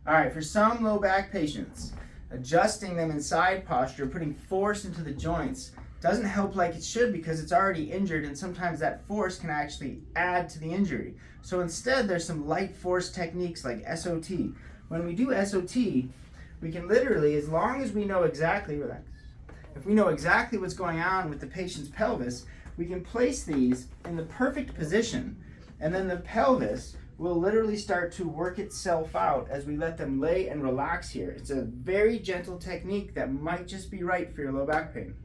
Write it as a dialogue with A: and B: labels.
A: All right, for some low back patients, adjusting them in side posture, putting force into the joints, doesn't help like it should because it's already injured, and sometimes that force can actually add to the injury. So instead, there's some light force techniques like SOT. When we do SOT, we can literally, as long as we know exactly, if we know exactly what's going on with the patient's pelvis, we can place these in the perfect position, and then the pelvis will literally start to work itself out as we let them lay and relax here. It's a very gentle technique that might just be right for your low back pain.